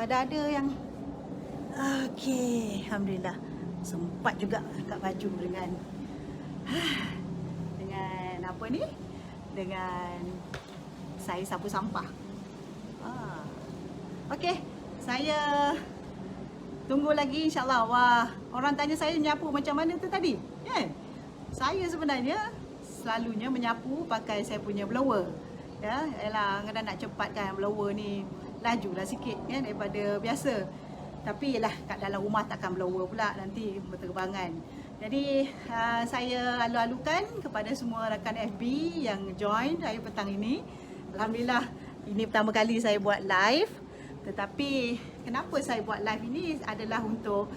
dah ada yang okey, alhamdulillah. Sempat juga angkat baju dengan apa ni? Dengan saya sapu sampah. Ah. Okey, saya tunggu lagi insya-Allah. Wah, orang tanya saya nyapu macam mana tu tadi, kan? Saya sebenarnya selalunya menyapu pakai saya punya blower. Ya, ialah kadang nak cepatkan blower ni lajulah sikit kan daripada biasa. Tapi yalah kat dalam rumah takkan blower pula, nanti berterbangan. Jadi saya alu-alukan kepada semua rakan FB yang join saya petang ini. Alhamdulillah, ini pertama kali saya buat live. Tetapi kenapa saya buat live ini adalah untuk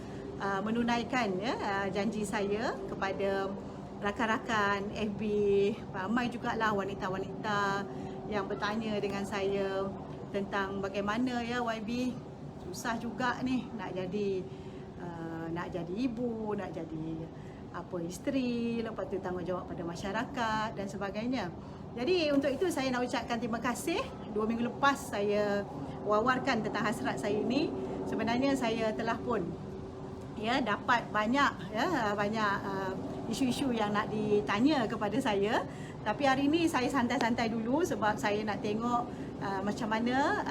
menunaikan janji saya kepada rakan-rakan FB. Ramai jugalah wanita-wanita yang bertanya dengan saya tentang bagaimana ya YB, susah juga ni nak jadi ibu, nak jadi isteri, lepas tu tanggungjawab pada masyarakat dan sebagainya. Jadi untuk itu saya nak ucapkan terima kasih. 2 minggu lepas saya wawarkan tentang hasrat saya ini. Sebenarnya saya telah pun dapat banyak isu-isu yang nak ditanya kepada saya. Tapi hari ini saya santai-santai dulu sebab saya nak tengok macam mana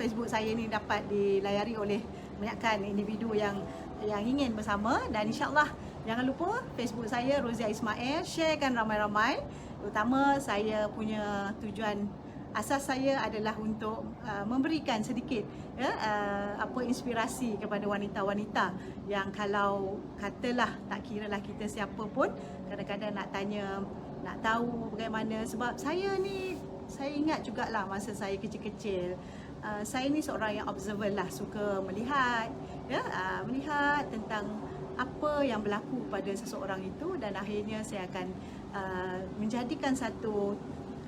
Facebook saya ni dapat dilayari oleh banyakkan individu yang ingin bersama. Dan insya-Allah jangan lupa Facebook saya Rozia Ismail, sharekan ramai-ramai. Terutama saya punya tujuan asas saya adalah untuk memberikan sedikit inspirasi kepada wanita-wanita yang kalau katalah tak kiralah kita siapa pun, kadang-kadang nak tanya, nak tahu bagaimana. Sebab saya ingat jugalah masa saya kecil-kecil, saya ni seorang yang observer lah, suka melihat melihat tentang apa yang berlaku pada seseorang itu, dan akhirnya saya akan menjadikan satu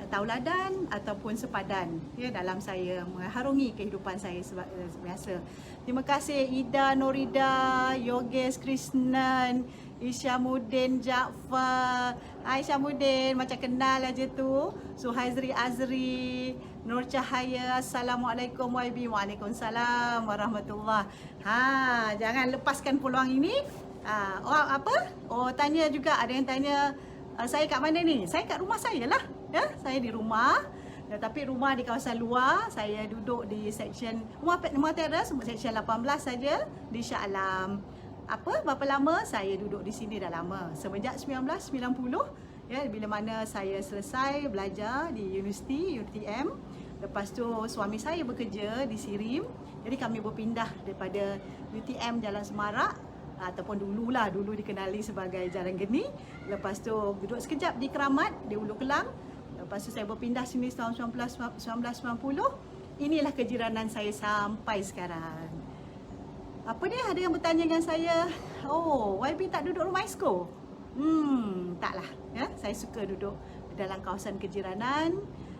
tauladan ataupun sepadan dalam saya mengharungi kehidupan saya biasa. Terima kasih Ida Norida, Yogesh Krishnan, Isyamuddin Jaafar. Hai Isyamuddin, macam kenal aja tu. Suhaizri Azri, Nur Cahaya, Assalamualaikum YB. Waalaikumsalam warahmatullahi. Jangan lepaskan peluang ini. Tanya juga, ada yang tanya saya kat mana ni? Saya kat rumah saya lah. Saya di rumah. Tapi rumah di kawasan luar. Saya duduk di section rumah teras, section 18 saja di Shah Alam. Berapa lama saya duduk di sini? Dah lama. Semenjak 1990. Bila mana saya selesai belajar di universiti UTM. Lepas tu suami saya bekerja di Sirim. Jadi kami berpindah daripada UTM Jalan Semarak, ataupun dulu dikenali sebagai Jalan Geni. Lepas tu duduk sekejap di Keramat, di Ulu Kelang. Lepas tu saya berpindah sini tahun 1990. Inilah kejiranan saya sampai sekarang. Ada yang bertanya dengan saya, YB tak duduk rumah Esko? Taklah. Saya suka duduk dalam kawasan kejiranan.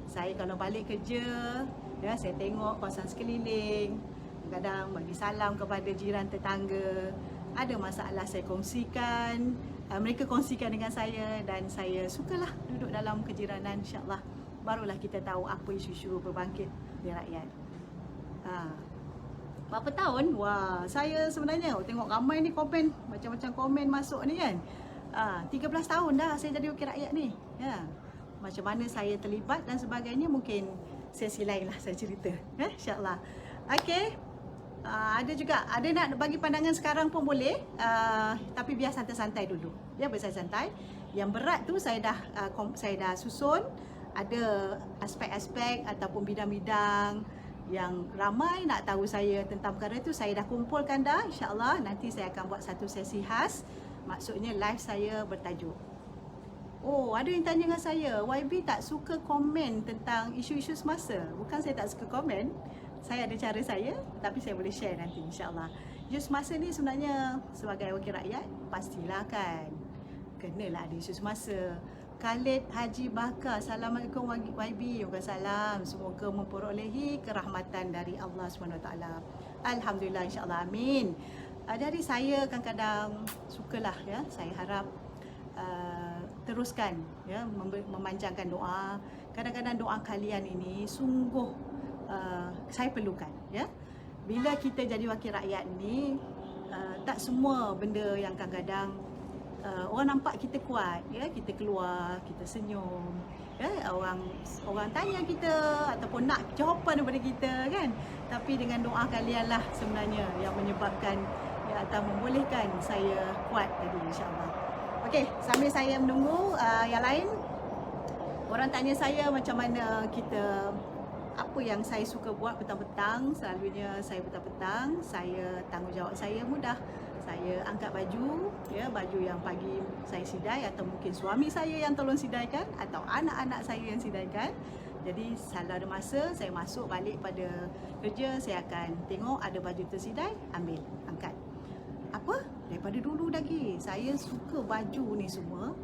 Saya kalau balik kerja, saya tengok kawasan sekeliling. Kadang bagi salam kepada jiran tetangga. Ada masalah saya kongsikan, mereka kongsikan dengan saya, dan saya sukalah duduk dalam kejiranan. InsyaAllah barulah kita tahu apa isu-isu berbangkit di rakyat. Berapa tahun? Saya sebenarnya tengok ramai ni komen, macam-macam komen masuk ni kan. 13 tahun dah saya jadi wakil rakyat ni. Macam mana saya terlibat dan sebagainya, mungkin sesi lain lah saya cerita. InsyaAllah. Okey. Ada nak bagi pandangan sekarang pun boleh, tapi biar santai-santai dulu. Biar santai. Yang berat tu saya dah susun. Ada aspek-aspek ataupun bidang-bidang yang ramai nak tahu saya tentang perkara itu, saya dah kumpulkan dah. InsyaAllah nanti saya akan buat satu sesi khas. Maksudnya live saya bertajuk. Ada yang tanya dengan saya, YB tak suka komen tentang isu-isu semasa. Bukan saya tak suka komen, saya ada cara saya, tapi saya boleh share nanti insyaAllah. Isu semasa ni sebenarnya sebagai wakil rakyat, pastilah kan kenalah ada isu semasa. Khalid Haji Bakar, Assalamualaikum YB. Waalaikumsalam. Semoga memperolehi kerahmatan dari Allah SWT. Alhamdulillah, insyaAllah, amin. Dari saya kadang-kadang sukalah saya harap teruskan memanjangkan doa. Kadang-kadang doa kalian ini sungguh saya perlukan bila kita jadi wakil rakyat ni, tak semua benda yang kadang-kadang orang nampak kita kuat, ya, kita keluar, kita senyum, ya, orang tanya kita ataupun nak jawapan daripada kita kan. Tapi dengan doa kalian lah sebenarnya yang menyebabkan atau membolehkan saya kuat tadi, insya-Allah. Okey, sambil saya menunggu yang lain, orang tanya saya macam mana kita, apa yang saya suka buat petang-petang. Selalunya saya petang-petang, saya tanggungjawab saya mudah. Saya angkat baju, ya, baju yang pagi saya sidai atau mungkin suami saya yang tolong sidaikan atau anak-anak saya yang sidaikan. Jadi kalau ada masa saya masuk balik pada kerja, saya akan tengok ada baju tersidai, ambil, angkat. Apa? Daripada dulu lagi saya suka baju ni semua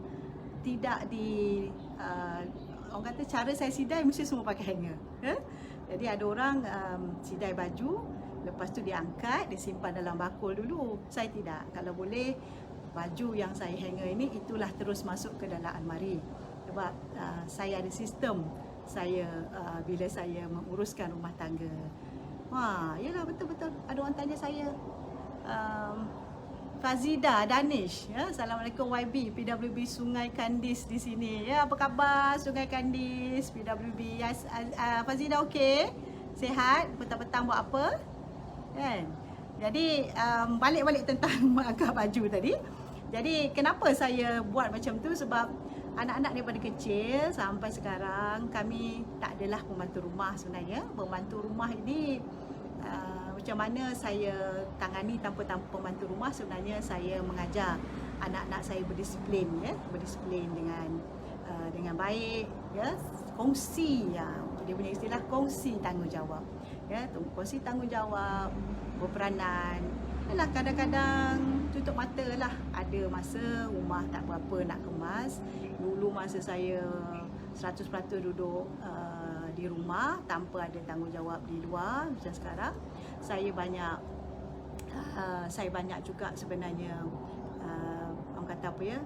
tidak di orang kata cara saya sidai mesti semua pakai hanger, ya? Jadi ada orang sidai baju, lepas tu dia angkat, dia simpan dalam bakul dulu. Saya tidak. Kalau boleh, baju yang saya hanger ini itulah terus masuk ke dalam almari. Sebab saya ada sistem saya bila saya menguruskan rumah tangga. Wah, yalah, betul-betul ada orang tanya saya, Fazida Danish, ya, Assalamualaikum YB, PWB Sungai Kandis di sini. Ya, apa khabar Sungai Kandis, PWB? Yes, Fazida okey? Sihat? Petang-petang buat apa? Kan? Jadi balik-balik tentang mengangkat baju tadi. Jadi kenapa saya buat macam tu? Sebab anak-anak daripada kecil sampai sekarang kami tak adalah pembantu rumah sebenarnya. Pembantu rumah ini macam mana saya tangani tanpa pembantu rumah. Sebenarnya saya mengajar anak-anak saya berdisiplin, ya, berdisiplin dengan baik, ya, kongsi, ya, dia punya istilah kongsi tanggungjawab, ya, kongsi tanggungjawab, berperanan. Yalah, kadang-kadang tutup mata lah, ada masa rumah tak berapa nak kemas. Dulu masa saya 100% duduk di rumah tanpa ada tanggungjawab di luar, macam sekarang saya banyak juga sebenarnya orang kata apa, ya,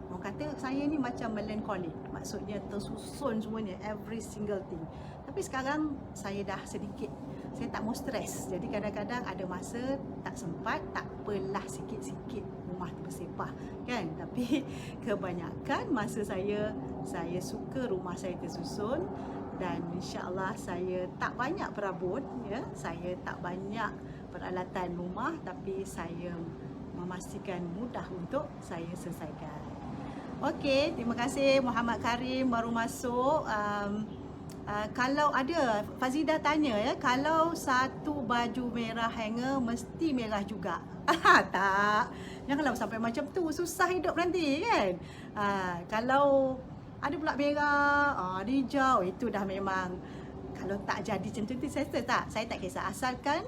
orang kata saya ni macam melancholic, maksudnya tersusun semuanya, every single thing. Tapi sekarang saya dah sedikit, saya tak mau stres. Jadi kadang-kadang ada masa tak sempat, tak apalah, sikit-sikit rumah bersepah kan. Tapi kebanyakan masa saya suka rumah saya tersusun. Dan insya-Allah saya tak banyak perabot, ya, saya tak banyak peralatan rumah, tapi saya memastikan mudah untuk saya selesaikan. Okey, terima kasih Muhammad Karim baru masuk. Kalau ada, Fazidah tanya, ya, kalau satu baju merah hanger mesti merah juga. Tak, janganlah sampai macam tu, susah hidup nanti kan. Kalau ada pula merah, ada hijau, itu dah memang, kalau tak jadi macam tu saya tak kisah, asalkan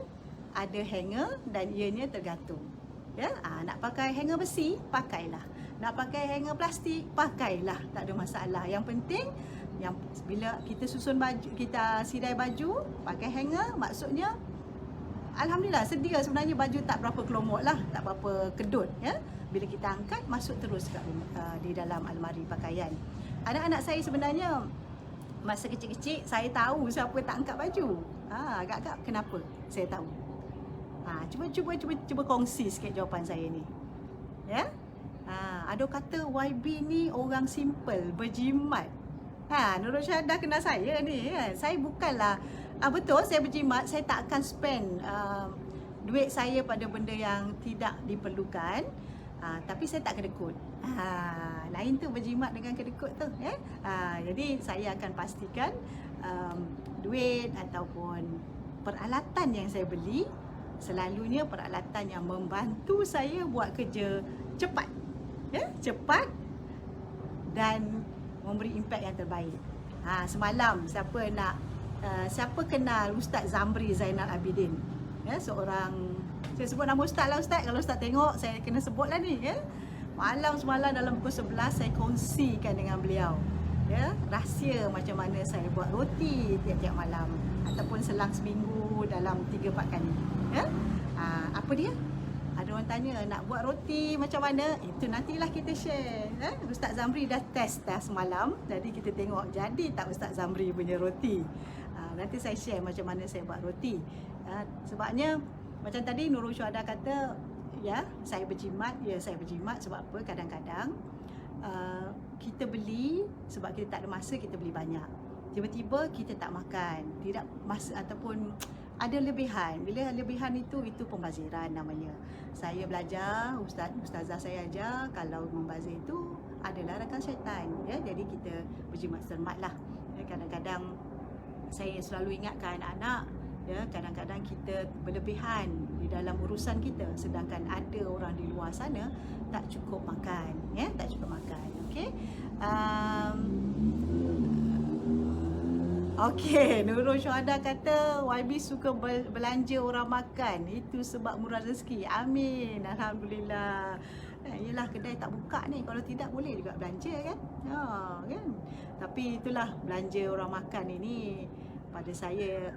ada hanger dan ianya tergantung, ya. Nak pakai hanger besi, pakailah. Nak pakai hanger plastik, pakailah, tak ada masalah. Yang penting yang bila kita susun baju, kita sidai baju pakai hanger, maksudnya alhamdulillah sedia sebenarnya, baju tak berapa kelomot lah, tak berapa kedut, ya. Bila kita angkat, masuk terus di dalam almari pakaian. Anak-anak saya sebenarnya masa kecil-kecil saya tahu siapa tak angkat baju. Agak-agak kenapa saya tahu. Cuba kongsi sikit jawapan saya ni. Ya? Ada kata YB ni orang simple, berjimat. Nurul Syahadah kenal saya ni, kan. Saya bukanlah betul saya berjimat, saya tak akan spend duit saya pada benda yang tidak diperlukan. Tapi saya tak kedekut. Lain tu berjimat dengan kedekut tu, ya. Jadi saya akan pastikan duit ataupun peralatan yang saya beli selalunya peralatan yang membantu saya buat kerja cepat, ya, cepat dan memberi impak yang terbaik. Semalam siapa kenal Ustaz Zamri Zainal Abidin, ya, seorang, saya sebut nama Ustaz lah, Ustaz. Kalau Ustaz tengok, saya kena sebut lah ni, ya. Semalam dalam pukul 11 saya kongsikan dengan beliau, ya, rahsia macam mana saya buat roti tiap-tiap malam ataupun selang seminggu dalam 3-4 kali, ya. Apa dia? Ada orang tanya nak buat roti macam mana? Itu nantilah kita share, ya. Ustaz Zamri dah test dah semalam, jadi kita tengok jadi tak Ustaz Zamri punya roti. Nanti saya share macam mana saya buat roti. Sebabnya macam tadi Nurul Syuhada kata, ya, saya berjimat. Ya, saya berjimat sebab apa? Kadang-kadang kita beli sebab kita tak ada masa, kita beli banyak. Tiba-tiba kita tak makan, tidak masa ataupun ada lebihan. Bila lebihan itu pembaziran namanya. Saya belajar, ustazah saya ajar kalau membazir itu adalah rakan syaitan, ya. Jadi kita berjimat cermatlah. Ya, kadang-kadang saya selalu ingatkan anak-anak, ya, kadang-kadang kita berlebihan di dalam urusan kita, sedangkan ada orang di luar sana tak cukup makan, ya, tak cukup makan. Okey. Okey, Nurul Syuhada kata YB suka belanja orang makan. Itu sebab murah rezeki. Amin. Alhamdulillah. Yelah, kedai tak buka ni. Kalau tidak boleh juga belanja kan. Kan. Tapi itulah, belanja orang makan ini pada saya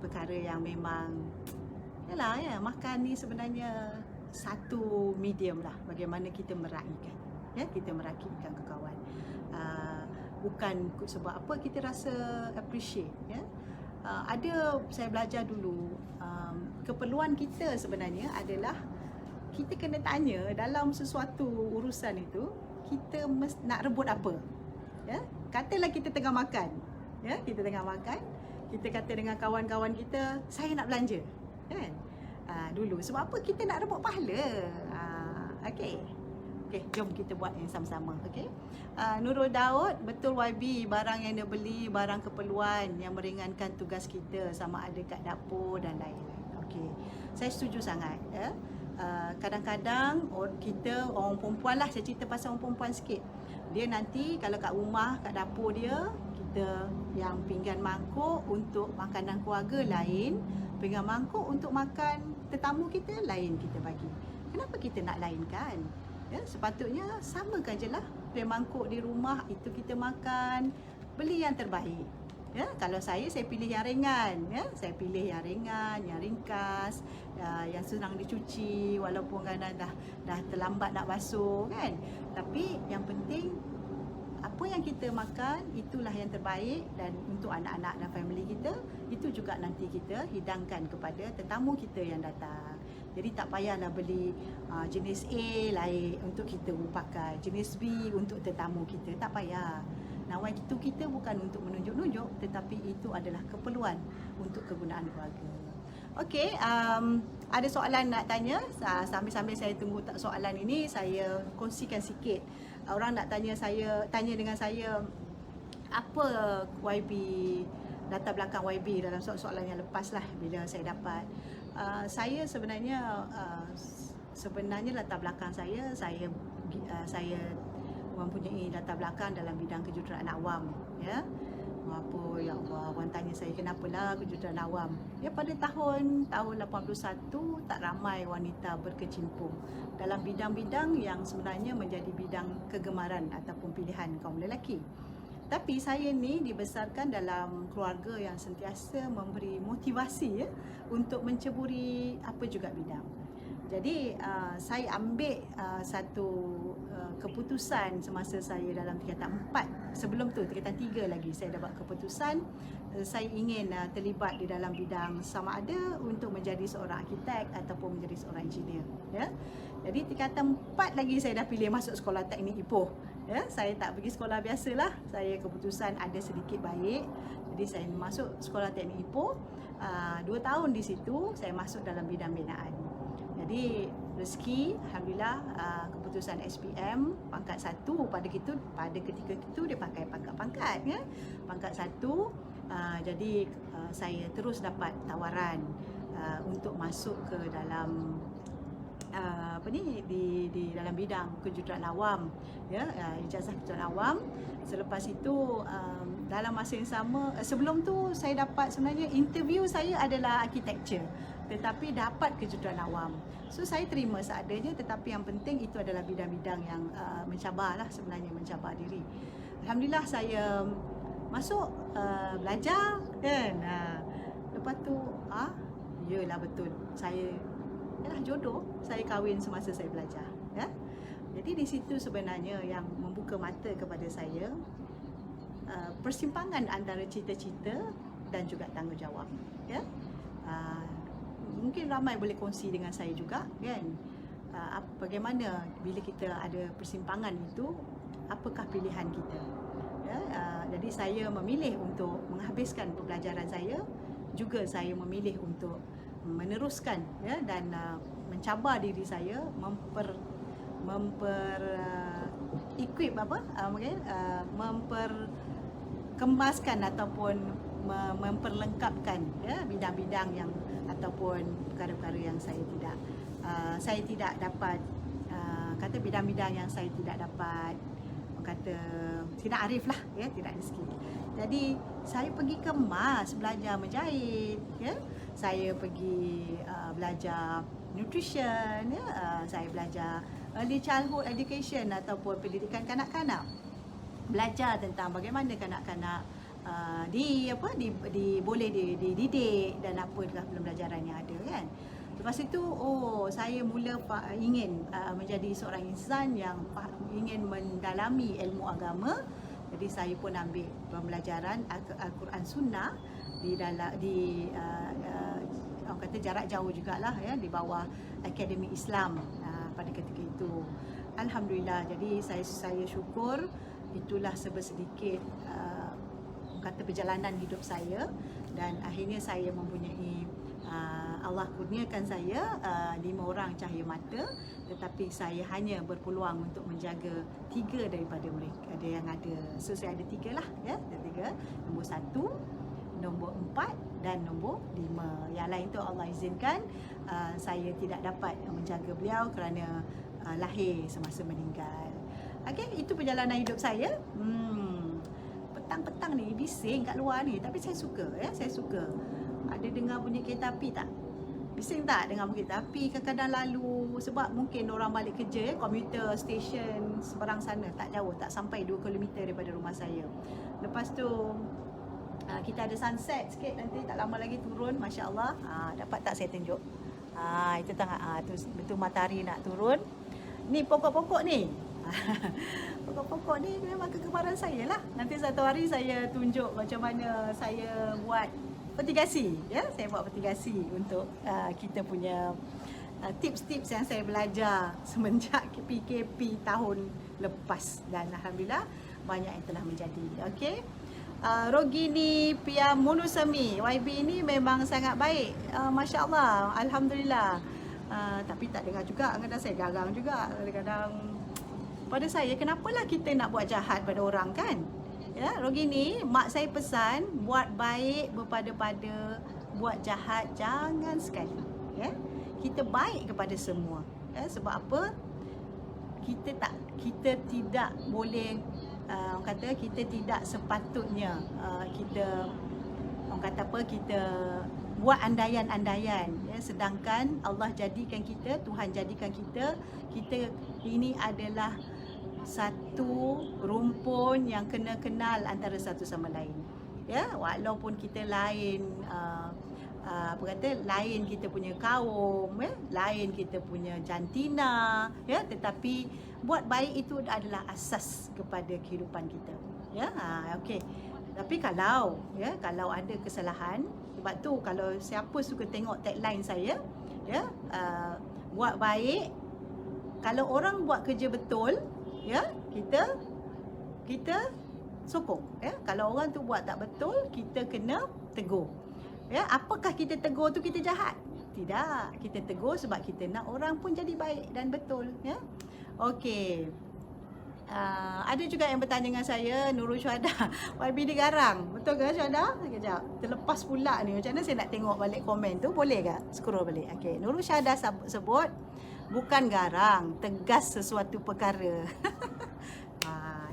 perkara yang memang, yalah, ya, makan ni sebenarnya satu medium lah bagaimana kita meraihkan, ya, kita meraihkan ke kawan. Bukan sebab apa kita rasa appreciate, ya. Ada, saya belajar dulu, keperluan kita sebenarnya adalah kita kena tanya dalam sesuatu urusan itu, kita nak rebut apa, ya. Katalah kita tengah makan, ya, kita tengah makan, kita kata dengan kawan-kawan kita, saya nak belanja, kan. Dulu sebab apa? Kita nak rebut pahala. Okey, jom kita buat yang sama-sama. Okey. Nurul Daud, betul YB, barang yang dia beli barang keperluan yang meringankan tugas kita, sama ada kat dapur dan lain-lain. Okey, saya setuju sangat, ya. Kadang-kadang kita, orang perempuan lah, saya cerita pasal orang perempuan sikit. Dia nanti kalau kat rumah, kat dapur dia, kita yang pinggan mangkuk untuk makanan keluarga lain, pinggan mangkuk untuk makan tetamu kita lain, kita bagi. Kenapa kita nak lainkan? Ya, sepatutnya samakan je lah. Pinggan mangkuk di rumah itu kita makan, beli yang terbaik. Ya, kalau saya pilih yang ringan, ya. Saya pilih yang ringan, yang ringkas, yang senang dicuci walaupun kadang dah terlambat nak basuh, kan. Tapi yang penting apa yang kita makan itulah yang terbaik, dan untuk anak-anak dan family kita, itu juga nanti kita hidangkan kepada tetamu kita yang datang. Jadi tak payahlah beli jenis A lain untuk kita pakai, jenis B untuk tetamu kita, tak payah. Nawai itu kita bukan untuk menunjuk-nunjuk, tetapi itu adalah keperluan untuk kegunaan keluarga. Okey, ada soalan nak tanya. Sambil-sambil saya tunggu soalan ini, saya kongsikan sikit. Orang nak tanya dengan saya, apa YB, latar belakang YB dalam soalan yang lepas lah bila saya dapat. Saya sebenarnya latar belakang saya mempunyai latar belakang dalam bidang kejuruteraan awam, ya. Apa, ya Allah, orang tanya saya kenapalah kejuruteraan awam. Ya, pada tahun 81 tak ramai wanita berkecimpung dalam bidang-bidang yang sebenarnya menjadi bidang kegemaran ataupun pilihan kaum lelaki. Tapi saya ni dibesarkan dalam keluarga yang sentiasa memberi motivasi, ya, untuk menceburi apa juga bidang. Jadi saya ambil satu keputusan semasa saya dalam tingkatan 4. Sebelum tu tingkatan 3 lagi saya dapat keputusan saya ingin terlibat di dalam bidang sama ada untuk menjadi seorang arkitek ataupun menjadi seorang engineer, ya. Jadi tingkatan 4 lagi saya dah pilih masuk sekolah teknik Ipoh. Ya, saya tak pergi sekolah biasalah. Saya keputusan ada sedikit baik. Jadi saya masuk sekolah teknik Ipoh. 2 tahun di situ saya masuk dalam bidang binaan. Jadi rezeki, alhamdulillah, keputusan SPM pangkat 1 pada ketika itu dia pakai pangkat-pangkat, ya. Pangkat 1. Jadi saya terus dapat tawaran untuk masuk ke dalam di dalam bidang kejuruteraan awam, ya, ijazah kejuruteraan awam. Selepas itu dalam masa yang sama, sebelum tu saya dapat, sebenarnya interview saya adalah architecture, tetapi dapat kejuruteraan awam. So saya terima seadanya, tetapi yang penting itu adalah bidang-bidang yang mencabarlah, sebenarnya mencabar diri. Alhamdulillah saya masuk, belajar, kan. Lepas tu yalah, betul, saya jodoh, saya kahwin semasa saya belajar, ya. Jadi di situ sebenarnya yang membuka mata kepada saya persimpangan antara cita-cita dan juga tanggungjawab, ya. mungkin ramai boleh kongsi dengan saya juga kan. Bagaimana bila kita ada persimpangan itu, apakah pilihan kita. Ya, jadi saya memilih untuk menghabiskan pembelajaran saya, juga saya memilih untuk meneruskan ya, dan mencabar diri saya equip memperkemaskan ataupun memperlengkapkan ya bidang-bidang yang ataupun perkara-perkara yang saya tidak dapat, kata bidang-bidang yang saya tidak dapat, kata tidak arif lah ya, tidak ada skill. Jadi saya pergi kemas belajar menjahit ya, saya pergi belajar nutrition ya, saya belajar early childhood education ataupun pendidikan kanak-kanak, belajar tentang bagaimana kanak-kanak boleh dididik dan apakah pembelajaran yang ada kan. Lepas itu saya mula ingin menjadi seorang insan yang ingin mendalami ilmu agama. Jadi saya pun ambil pembelajaran Al-Quran Sunnah orang kata jarak jauh jugalah ya, di bawah Akademi Islam pada ketika itu. Alhamdulillah, jadi saya syukur itulah sedikit kata perjalanan hidup saya, dan akhirnya saya mempunyai Allah kurniakan saya 5 orang cahaya mata, tetapi saya hanya berpeluang untuk menjaga 3 daripada mereka. Ada yang ada, so saya ada 3 lah ya, ada 3, nombor 1, nombor 4 dan nombor 5. Yang lain tu Allah izinkan saya tidak dapat menjaga beliau kerana lahir semasa meninggal. Okey, itu perjalanan hidup saya. Petang-petang ni bising kat luar ni, tapi saya suka ya, saya suka. Ada dengar bunyi kereta api tak? Bising tak dengar bunyi kereta api kadang-kadang lalu, sebab mungkin orang balik kerja ya, commuter station seberang sana, tak jauh, tak sampai 2 km daripada rumah saya. Lepas tu kita ada sunset sikit, nanti tak lama lagi turun, masya-Allah. Dapat tak saya tunjuk? Itu tengah tu betul matahari nak turun. Ni pokok-pokok ni. Pokok-pokok ni memang kegemaran saya lah. Nanti satu hari saya tunjuk macam mana saya buat petigasi ya. Saya buat petigasi untuk kita punya tips-tips yang saya belajar semenjak PKP tahun lepas, dan alhamdulillah banyak yang telah menjadi. Okey. Rogini Piamunusami YB ini memang sangat baik, masya-Allah, alhamdulillah. Tapi tak dengar juga, kadang saya garang juga kadang-kadang pada saya, kenapalah kita nak buat jahat pada orang kan. Ya, Rogini, mak saya pesan buat baik berpada-pada, buat jahat jangan sekali. Ya, kita baik kepada semua. Ya, sebab apa? Kita tidak boleh orang kata kita tidak sepatutnya kita buat andaian-andaian ya, sedangkan Allah jadikan kita, Tuhan jadikan kita ini adalah satu rumpun yang kena kenal antara satu sama lain ya, walaupun kita lain lain kita punya kaum ya, lain kita punya jantina ya, tetapi buat baik itu adalah asas kepada kehidupan kita ya. Okey, tapi kalau ada kesalahan, sebab tu kalau siapa suka tengok tagline saya ya, buat baik, kalau orang buat kerja betul ya, kita sokong ya. Kalau orang tu buat tak betul, kita kena tegur ya. Apakah kita tegur tu kita jahat? Tidak, kita tegur sebab kita nak orang pun jadi baik dan betul ya. Okey. Ada juga yang bertanya dengan saya, Nurul Syuhada, YB dia garang, betul ke Syuhada? Sekejap, terlepas pula ni, macam mana saya nak tengok balik komen tu, boleh ke? Scroll balik. Okey, Nurul Syuhada sebut bukan garang, tegas sesuatu perkara.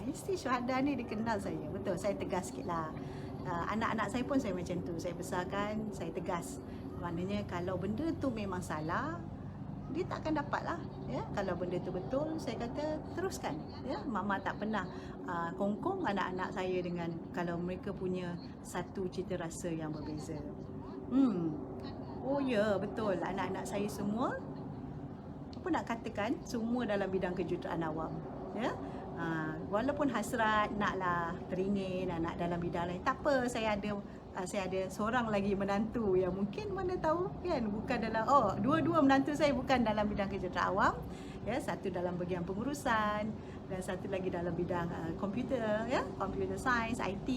Mesti Syuhada ni dikenal saya, betul, saya tegas sikit lah. Anak-anak saya pun saya macam tu, saya besarkan, saya tegas. Maknanya kalau benda tu memang salah, dia tak akan dapat lah ya. Kalau benda tu betul, saya kata teruskan ya. Mama tak pernah kongkong anak-anak saya dengan kalau mereka punya satu cita rasa yang berbeza. Oh ya, betul, anak-anak saya semua, apa nak katakan, semua dalam bidang kejuruteraan awam ya. Walaupun hasrat naklah teringin anak dalam bidang lain, tak apa, saya ada saya ada seorang lagi menantu yang mungkin mana tahu kan, bukan dalam, dua-dua menantu saya bukan dalam bidang kejuruteraan awam, ya, satu dalam bahagian pengurusan dan satu lagi dalam bidang komputer, ya, computer science, IT,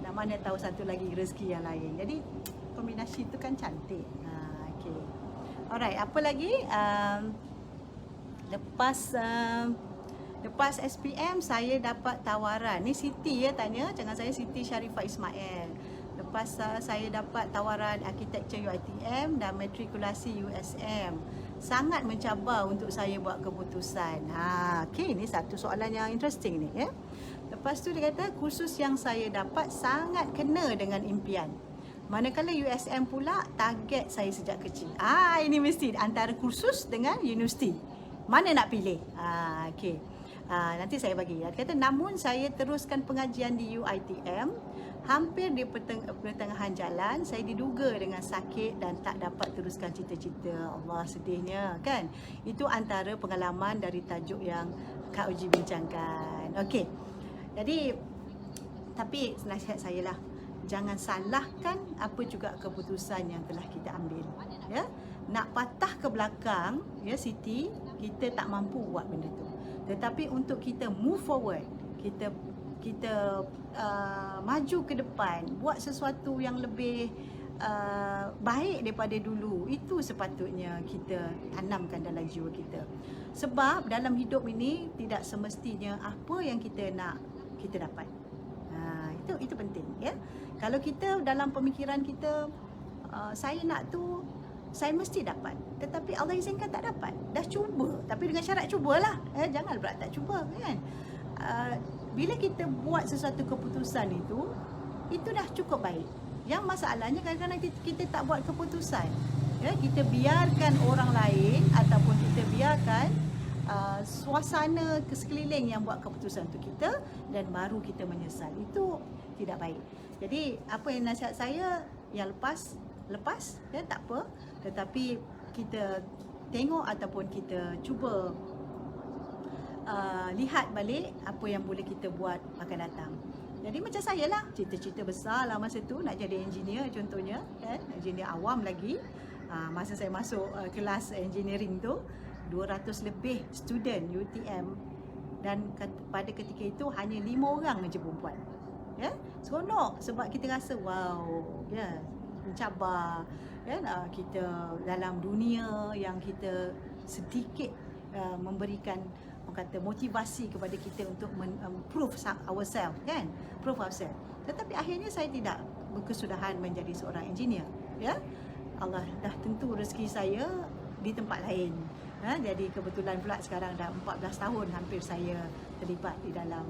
dan mana tahu satu lagi rezeki yang lain. Jadi kombinasi itu kan cantik. Okay. Alright, apa lagi? Lepas SPM saya dapat tawaran. Ni Siti ya tanya, jangan saya Siti Sharifah Ismail. Lepas saya dapat tawaran architecture UiTM dan matrikulasi USM. Sangat mencabar untuk saya buat keputusan. Okey, ni satu soalan yang interesting ni, ya. Lepas tu dia kata kursus yang saya dapat sangat kena dengan impian. Manakala USM pula target saya sejak kecil. Ini mesti antara kursus dengan universiti. Mana nak pilih? Okey. Nanti saya bagi. Dia kata, namun saya teruskan pengajian di UiTM. Hampir di pertengahan jalan, saya diduga dengan sakit dan tak dapat teruskan cita-cita. Allah, sedihnya kan. Itu antara pengalaman dari tajuk yang Kak Uji bincangkan. Okey. Jadi, tapi nasihat saya lah, jangan salahkan apa juga keputusan yang telah kita ambil. Ya, nak patah ke belakang, ya Siti, kita tak mampu buat benda tu. Tetapi untuk kita move forward, kita maju ke depan, buat sesuatu yang lebih baik daripada dulu, itu sepatutnya kita tanamkan dalam jiwa kita. Sebab dalam hidup ini tidak semestinya apa yang kita nak kita dapat. Itu penting, ya. Kalau kita dalam pemikiran kita, saya nak tu, saya mesti dapat. Tetapi Allah izinkan tak dapat. Dah cuba, tapi dengan syarat cubalah. Jangan pula tak cuba, kan. Bila kita buat sesuatu keputusan itu dah cukup baik. Yang masalahnya kadang-kadang kita tak buat keputusan. Ya, kita biarkan orang lain ataupun kita biarkan suasana sekeliling yang buat keputusan untuk kita dan baru kita menyesal. Itu tidak baik. Jadi apa yang nasihat saya, yang lepas ya tak apa, tetapi kita tengok ataupun kita cuba lihat balik apa yang boleh kita buat akan datang. Jadi macam saya lah, cita-cita besar lah masa tu nak jadi engineer contohnya, kan, engineer awam lagi. Masa saya masuk kelas engineering tu 200 lebih student UTM dan pada ketika itu hanya 5 orang saja perempuan. Ya, seronok sebab kita rasa wow, ya, mencabar, kan, kita dalam dunia yang kita sedikit memberikan, orang kata, motivasi kepada kita untuk prove ourselves, kan, prove ourselves. Tetapi akhirnya saya tidak berkesudahan menjadi seorang engineer, ya. Allah dah tentu rezeki saya di tempat lain. Jadi kebetulan pula sekarang dah 14 tahun hampir saya terlibat di dalam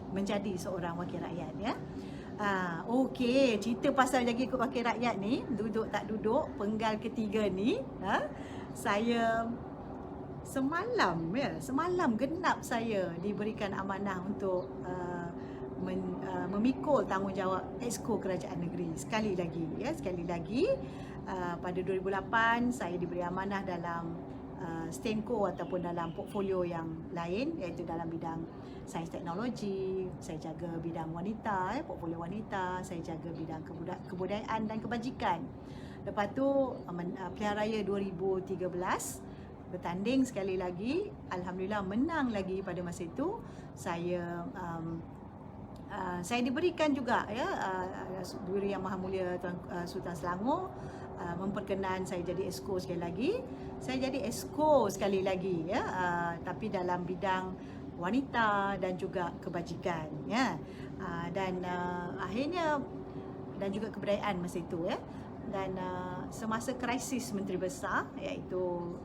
menjadi seorang wakil rakyat, ya. Okey, cerita pasal jadi wakil rakyat ni, duduk tak duduk, penggal ketiga ni, saya semalam genap saya diberikan amanah untuk memikul tanggungjawab Exco Kerajaan Negeri sekali lagi, pada 2008 saya diberi amanah dalam Stenco ataupun dalam portfolio yang lain, iaitu dalam bidang sains teknologi. Saya jaga bidang wanita, portfolio wanita, saya jaga bidang kebudayaan dan kebajikan. Lepas tu pilihan raya 2013 bertanding sekali lagi, alhamdulillah menang lagi pada masa itu. Saya diberikan juga, ya, Duri Yang Maha Mulia Tuan Sultan Selangor memperkenan saya jadi Exco sekali lagi. Saya jadi Exco sekali lagi, ya, tapi dalam bidang wanita dan juga kebajikan, ya. Dan akhirnya dan juga kebudayaan masa itu, ya. Dan semasa krisis Menteri Besar, iaitu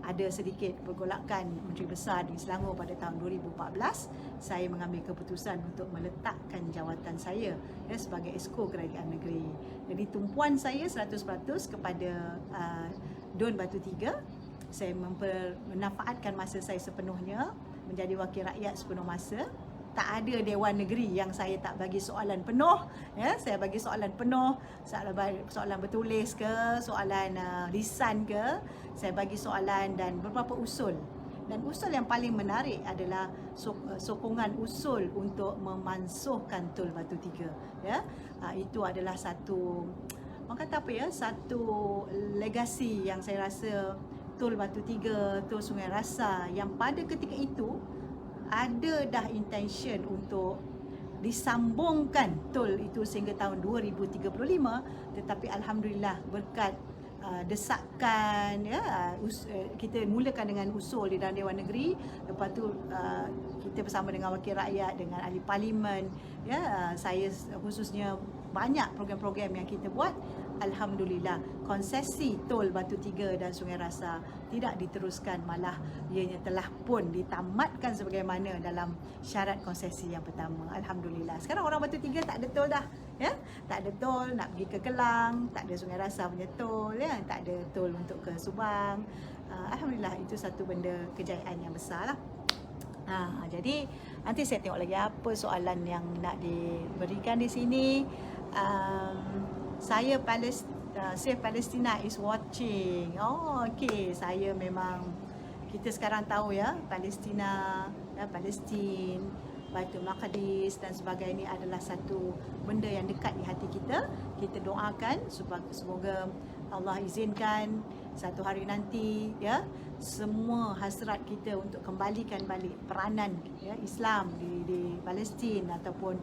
ada sedikit pergolakan Menteri Besar di Selangor pada tahun 2014, saya mengambil keputusan untuk meletakkan jawatan saya, ya, sebagai Exco Kerajaan Negeri. Jadi tumpuan saya 100% kepada Dun Batu Tiga. Saya memanfaatkan masa saya sepenuhnya menjadi wakil rakyat sepenuh masa. Tak ada Dewan Negeri yang saya tak bagi soalan penuh, ya. Saya bagi soalan penuh, soalan bertulis ke, soalan lisan ke, saya bagi soalan dan beberapa usul Dan usul yang paling menarik adalah sokongan usul untuk memansuhkan Tol Batu Tiga, ya. Itu adalah satu, orang kata apa ya, satu legasi yang saya rasa Tol Batu Tiga, Tol Sungai Rasa yang pada ketika itu ada dah intention untuk disambungkan tol itu sehingga tahun 2035, tetapi alhamdulillah berkat desakan, ya, kita mulakan dengan usul di dalam Dewan Negeri, lepas tu kita bersama dengan wakil rakyat, dengan ahli parlimen, ya, saya khususnya banyak program-program yang kita buat. Alhamdulillah konsesi Tol Batu Tiga dan Sungai Rasa tidak diteruskan, malah ianya telah pun ditamatkan sebagaimana dalam syarat konsesi yang pertama. Alhamdulillah sekarang orang Batu Tiga tak ada tol dah, ya, tak ada tol nak pergi ke Kelang, tak ada Sungai Rasa punya tol, ya, tak ada tol untuk ke Subang. Alhamdulillah itu satu benda kejayaan yang besar lah. Jadi nanti saya tengok lagi apa soalan yang nak diberikan di sini. Saya Save Palestina is watching. Okey, saya memang, kita sekarang tahu ya, Palestina, ya, Palestin, Baitul Maqdis dan sebagainya adalah satu benda yang dekat di hati kita. Kita doakan semoga Allah izinkan satu hari nanti, ya, semua hasrat kita untuk kembalikan balik peranan, ya, Islam di Palestin ataupun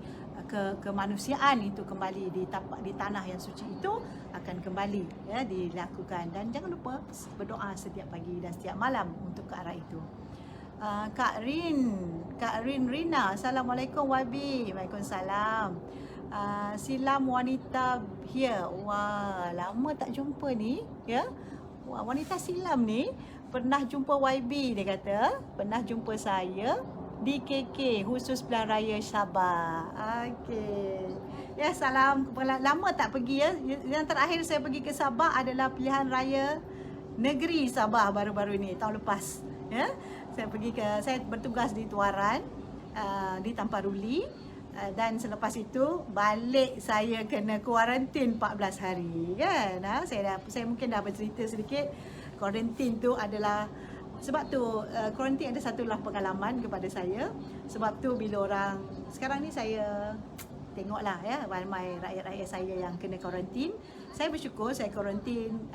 kemanusiaan itu kembali di tanah yang suci itu akan kembali, ya, dilakukan. Dan jangan lupa berdoa setiap pagi dan setiap malam untuk ke arah itu. Kak Rin Rina, Assalamualaikum Wabi. Waalaikumsalam. Silam wanita here. Wah, lama tak jumpa ni, ya. Wah, wanita silam ni pernah jumpa YB, dia kata. Pernah jumpa saya di KK khusus pilihan raya Sabah. Okey. Ya, salam. Lama tak pergi, ya. Yang terakhir saya pergi ke Sabah adalah pilihan raya negeri Sabah baru-baru ini, tahun lepas, ya. Saya bertugas di Tuaran, di Tamparuli, dan selepas itu balik saya kena kuarantin 14 hari, kan. Saya mungkin dah bercerita sedikit. Kuarantin tu adalah, sebab tu kuarantin ada satulah pengalaman kepada saya. Sebab tu bila orang sekarang ni saya tengoklah, ya, ramai rakyat-rakyat saya yang kena kuarantin. Saya bersyukur saya kuarantin,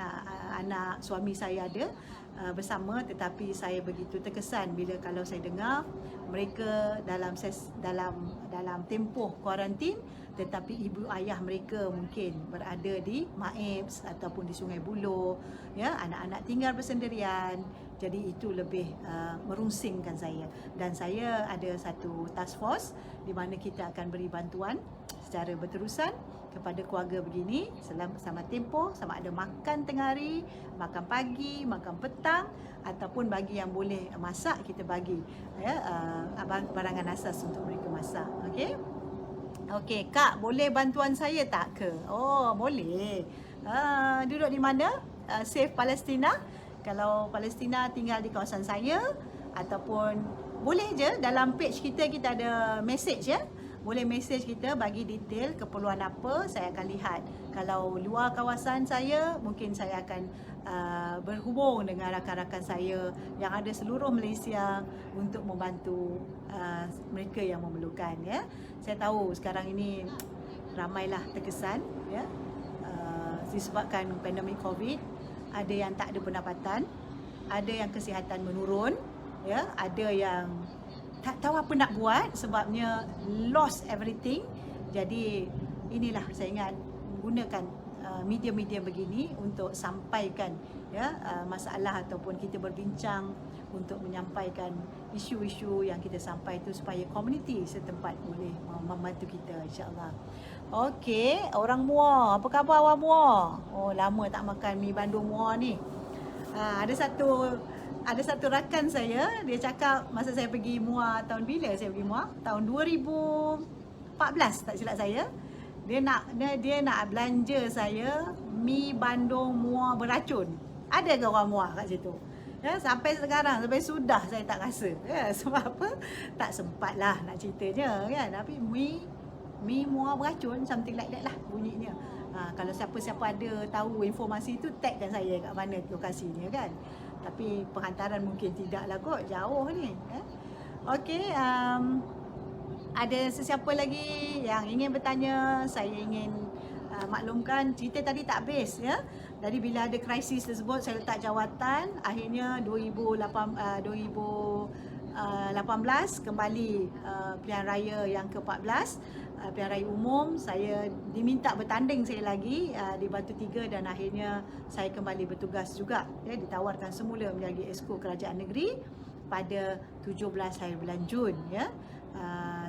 anak suami saya ada bersama, tetapi saya begitu terkesan bila kalau saya dengar mereka dalam tempoh kuarantin, tetapi ibu ayah mereka mungkin berada di Maibs ataupun di Sungai Buloh, ya, anak-anak tinggal bersendirian. Jadi itu lebih merungsingkan saya. Dan saya ada satu task force di mana kita akan beri bantuan secara berterusan kepada keluarga begini selama tempoh, sama ada makan tengah hari, makan pagi, makan petang, ataupun bagi yang boleh masak, kita bagi, ya, barangan asas untuk mereka masak. Okey, Kak, boleh bantuan saya tak ke? Oh, boleh. Duduk di mana? Save Palestina. Kalau Palestina tinggal di kawasan saya, ataupun boleh je dalam page kita ada message, ya. Boleh message kita, bagi detail keperluan apa, saya akan lihat. Kalau luar kawasan saya, mungkin saya akan berhubung dengan rakan-rakan saya yang ada seluruh Malaysia untuk membantu mereka yang memerlukan, ya. Saya tahu sekarang ini ramailah terkesan, ya, disebabkan pandemik COVID. Ada yang tak ada pendapatan, ada yang kesihatan menurun, ya, ada yang tak tahu apa nak buat sebabnya lost everything. Jadi inilah saya ingat gunakan media-media begini untuk sampaikan, ya, masalah ataupun kita berbincang untuk menyampaikan isu-isu yang kita sampai itu supaya komuniti setempat boleh membantu kita, insya-Allah. Okey, orang Muar, apa khabar orang Muar? Oh, lama tak makan mi Bandung Muar ni. Ada satu rakan saya, dia cakap masa saya pergi Muar, tahun bila saya pergi Muar? Tahun 2014 tak silap saya. Dia nak belanja saya mi Bandung Muar beracun. Ada ke orang Muar kat situ? Ya, sampai sekarang, sampai sudah saya tak rasa. Ya, sebab apa? Tak sempat lah nak ceritanya, kan. Tapi mi Muar beracun, something like that lah bunyinya. Kalau siapa-siapa ada tahu informasi itu, tagkan saya kat mana lokasinya, kan. Tapi penghantaran mungkin tidaklah kot, jauh ni. Okey, ada sesiapa lagi yang ingin bertanya? Saya ingin maklumkan cerita tadi tak habis ya. Dari bila ada krisis tersebut saya letak jawatan, akhirnya 2018 kembali pilihan raya yang ke-14, pilihan raya umum, saya diminta bertanding saya lagi di Batu Tiga dan akhirnya saya kembali bertugas juga ya, ditawarkan semula menjadi Exco Kerajaan Negeri pada 17 hari bulan Jun ya.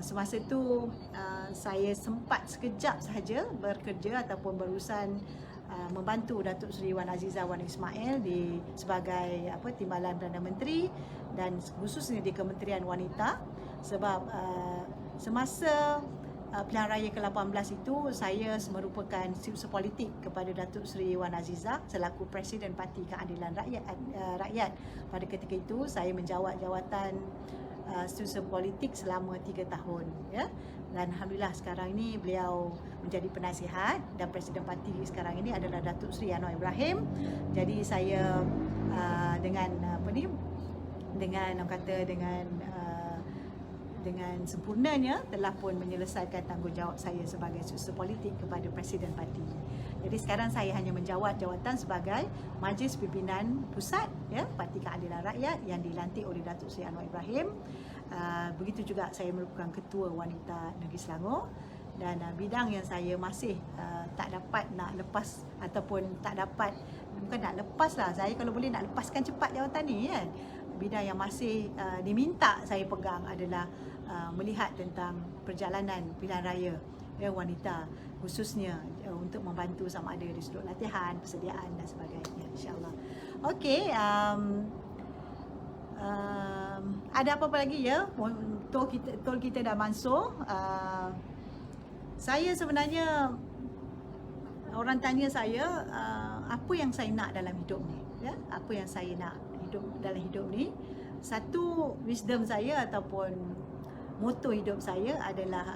Semasa tu saya sempat sekejap sahaja bekerja ataupun berurusan membantu Datuk Seri Wan Azizah Wan Ismail sebagai Timbalan Perdana Menteri dan khususnya di Kementerian Wanita, sebab semasa pilihan raya ke-18 itu saya merupakan setiausaha politik kepada Datuk Seri Wan Azizah selaku Presiden Parti Keadilan Rakyat. Pada ketika itu saya menjawat jawatan setiausaha politik selama 3 tahun ya. Dan alhamdulillah sekarang ini beliau menjadi penasihat dan Presiden Parti sekarang ini adalah Datuk Seri Anwar Ibrahim. Jadi saya dengan sempurnanya telah pun menyelesaikan tanggungjawab saya sebagai setiausaha politik kepada Presiden Parti. Jadi sekarang saya hanya menjawat jawatan sebagai Majlis Pimpinan Pusat ya, Parti Keadilan Rakyat yang dilantik oleh Datuk Seri Anwar Ibrahim. Begitu juga saya merupakan Ketua Wanita Negeri Selangor, dan bidang yang saya masih tak dapat nak lepas ataupun tak dapat, bukan nak lepas lah, saya kalau boleh nak lepaskan cepat jawatan ni kan. Bidang yang masih diminta saya pegang adalah melihat tentang perjalanan pilihan raya ya, wanita, khususnya untuk membantu sama ada di sudut latihan, persediaan dan sebagainya, insyaAllah. Okey, ada apa-apa lagi ya? Tol kita dah masuk. Saya sebenarnya, orang tanya saya apa yang saya nak dalam hidup ni ya? Apa yang saya nak dalam hidup ni? Satu wisdom saya ataupun moto hidup saya adalah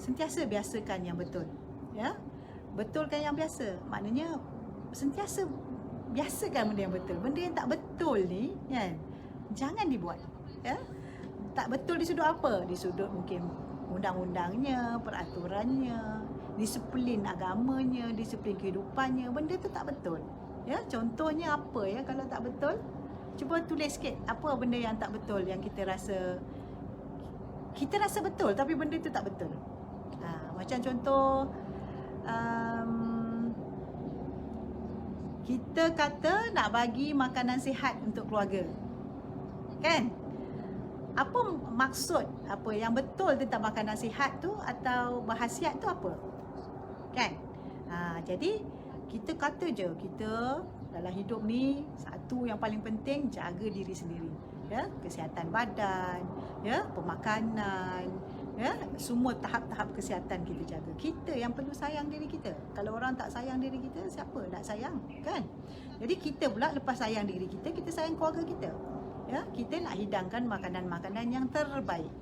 sentiasa biasakan yang betul ya. Betulkan yang biasa, maknanya sentiasa biasakan benda yang betul. Benda yang tak betul ni kan, jangan dibuat ya. Tak betul di sudut apa? Di sudut mungkin undang-undangnya, peraturannya, disiplin agamanya, disiplin kehidupannya, benda tu tak betul ya. Contohnya apa ya kalau tak betul? Cuba tulis sikit apa benda yang tak betul yang kita rasa betul tapi benda tu tak betul. Macam contoh kita kata nak bagi makanan sihat untuk keluarga kan? Apa maksud, apa yang betul tentang makanan sihat tu atau berkhasiat tu apa kan? Jadi kita kata je, kita dalam hidup ni satu yang paling penting jaga diri sendiri ya, kesihatan badan ya, pemakanan ya, semua tahap-tahap kesihatan kita jaga. Kita yang perlu sayang diri kita. Kalau orang tak sayang diri kita, siapa nak sayang kan? Jadi kita pula lepas sayang diri kita, kita sayang keluarga kita ya. Kita nak hidangkan makanan-makanan yang terbaik,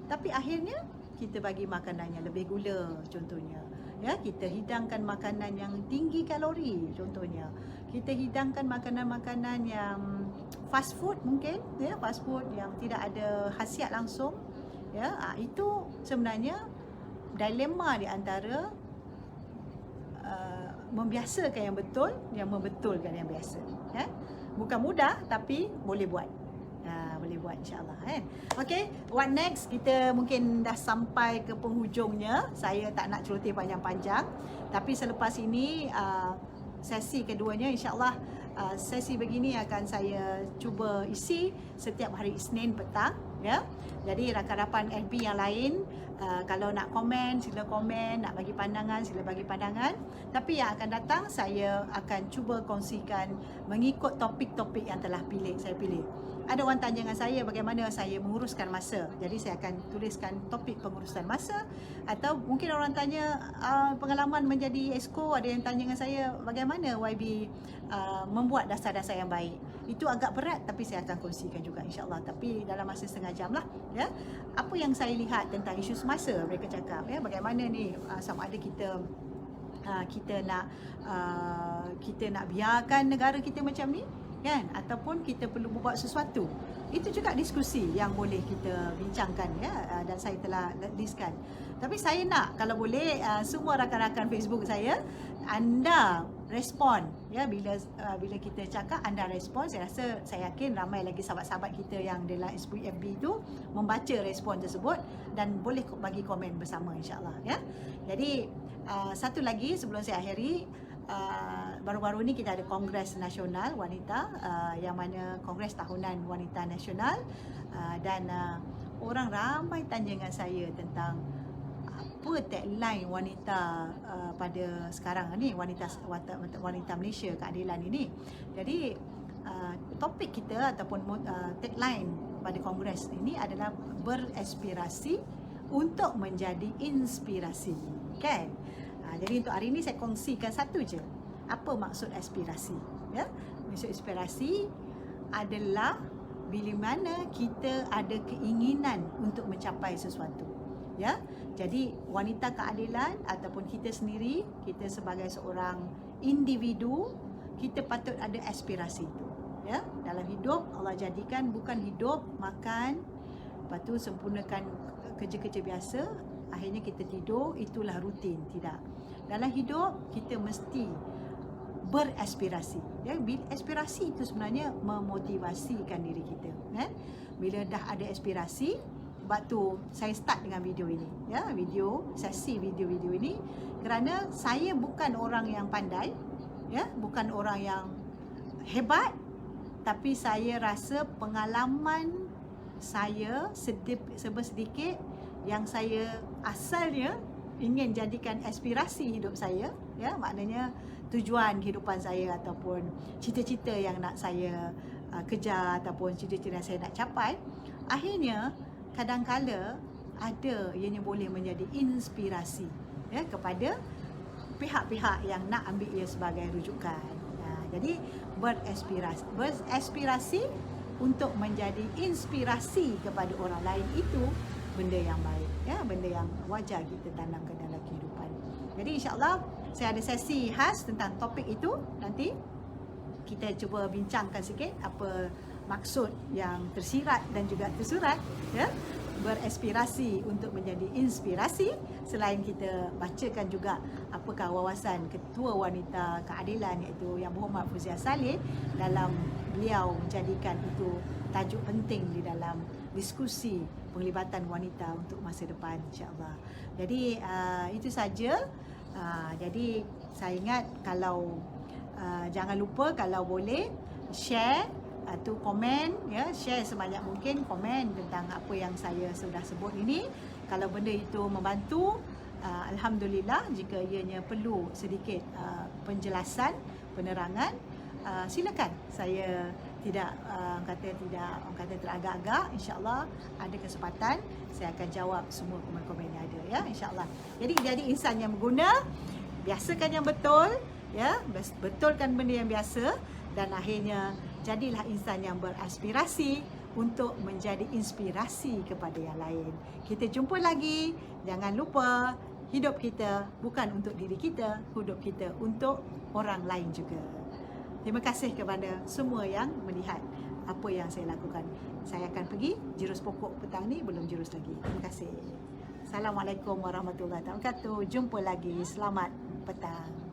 tapi akhirnya kita bagi makanan yang lebih gula contohnya ya. Kita hidangkan makanan yang tinggi kalori contohnya. Kita hidangkan makanan-makanan yang fast food mungkin ya, fast food yang tidak ada khasiat langsung ya. Itu sebenarnya dilema di antara membiasakan yang betul, yang membetulkan yang biasa ya. Bukan mudah tapi boleh buat. Boleh buat insyaAllah kan. Okay, what next? Kita mungkin dah sampai ke penghujungnya. Saya tak nak celoteh panjang-panjang, tapi selepas ini sesi keduanya insyaAllah, sesi begini akan saya cuba isi setiap hari Isnin petang ya. Jadi rakan-rakan LB yang lain, kalau nak komen sila komen, nak bagi pandangan sila bagi pandangan. Tapi yang akan datang saya akan cuba kongsikan mengikut topik-topik yang telah saya pilih. Ada orang tanya dengan saya bagaimana saya menguruskan masa. Jadi saya akan tuliskan topik pengurusan masa. Atau mungkin orang tanya pengalaman menjadi exco. Ada yang tanya dengan saya bagaimana YB membuat dasar-dasar yang baik. Itu agak berat tapi saya akan kongsikan juga insyaAllah. Tapi dalam masa setengah jam lah ya. Apa yang saya lihat tentang isu semasa mereka cakap ya. Bagaimana ni sama ada kita nak biarkan negara kita macam ni kan, ataupun kita perlu buat sesuatu. Itu juga diskusi yang boleh kita bincangkan, ya, dan saya telah listkan. Tapi saya nak, kalau boleh, semua rakan-rakan Facebook saya, anda respon, ya, bila kita cakap anda respon. Saya yakin ramai lagi sahabat-sahabat kita yang dalam FB itu membaca respon tersebut dan boleh bagi komen bersama, insya-Allah, ya. Jadi satu lagi sebelum saya akhiri, baru-baru ni kita ada Kongres Nasional Wanita, yang mana Kongres Tahunan Wanita Nasional, dan orang ramai tanya dengan saya tentang apa tagline wanita pada sekarang ni, wanita Malaysia keadilan ini. Jadi topik kita ataupun tagline pada kongres ini adalah beraspirasi untuk menjadi inspirasi, kan? Jadi untuk hari ini saya kongsikan satu je. Apa maksud aspirasi? Ya, maksud aspirasi adalah bila mana kita ada keinginan untuk mencapai sesuatu. Ya, jadi wanita keadilan ataupun kita sendiri, kita sebagai seorang individu, kita patut ada aspirasi itu. Ya, dalam hidup Allah jadikan bukan hidup makan, lepas tu sempurnakan kerja-kerja biasa, akhirnya kita tidur, itulah rutin. Tidak. Dalam hidup kita mesti beraspirasi. Ya, aspirasi itu sebenarnya memotivasikan diri kita. Ya, bila dah ada aspirasi, sebab tu saya start dengan video ini, ya, sesi video ini, kerana saya bukan orang yang pandai, ya, bukan orang yang hebat, tapi saya rasa pengalaman saya sedikit yang saya asalnya ingin jadikan aspirasi hidup saya, ya, maknanya tujuan kehidupan saya ataupun cita-cita yang nak saya kejar ataupun cita-cita yang saya nak capai, akhirnya kadang-kala ada ianya boleh menjadi inspirasi, ya, kepada pihak-pihak yang nak ambil ia sebagai rujukan. Jadi beraspirasi untuk menjadi inspirasi kepada orang lain itu benda yang baik, ya, benda yang wajar kita tanamkan dalam kehidupan. Jadi insya-Allah saya ada sesi khas tentang topik itu. Nanti kita cuba bincangkan sikit apa maksud yang tersirat dan juga tersurat, ya, beraspirasi untuk menjadi inspirasi. Selain kita bacakan juga apakah wawasan Ketua Wanita Keadilan iaitu Yang Berhormat Fuzia Saleh, dalam beliau menjadikan itu tajuk penting di dalam diskusi penglibatan wanita untuk masa depan, insya-Allah. Jadi itu saja. Jadi saya ingat kalau jangan lupa kalau boleh share atau komen, ya, share sebanyak mungkin, komen tentang apa yang saya sudah sebut ini. Kalau benda itu membantu, alhamdulillah. Jika ianya perlu sedikit penjelasan, penerangan, silakan. Saya tidak orang kata teragak-agak, insya-Allah ada kesempatan saya akan jawab semua komen-komen yang ada, ya, insya-Allah. Jadi insan yang berguna, biasakan yang betul, ya, betulkan benda yang biasa, dan akhirnya jadilah insan yang beraspirasi untuk menjadi inspirasi kepada yang lain. Kita jumpa lagi. Jangan lupa, hidup kita bukan untuk diri kita, hidup kita untuk orang lain juga. Terima kasih kepada semua yang melihat apa yang saya lakukan. Saya akan pergi jurus pokok petang ni, belum jurus lagi. Terima kasih. Assalamualaikum warahmatullahi wabarakatuh. Jumpa lagi. Selamat petang.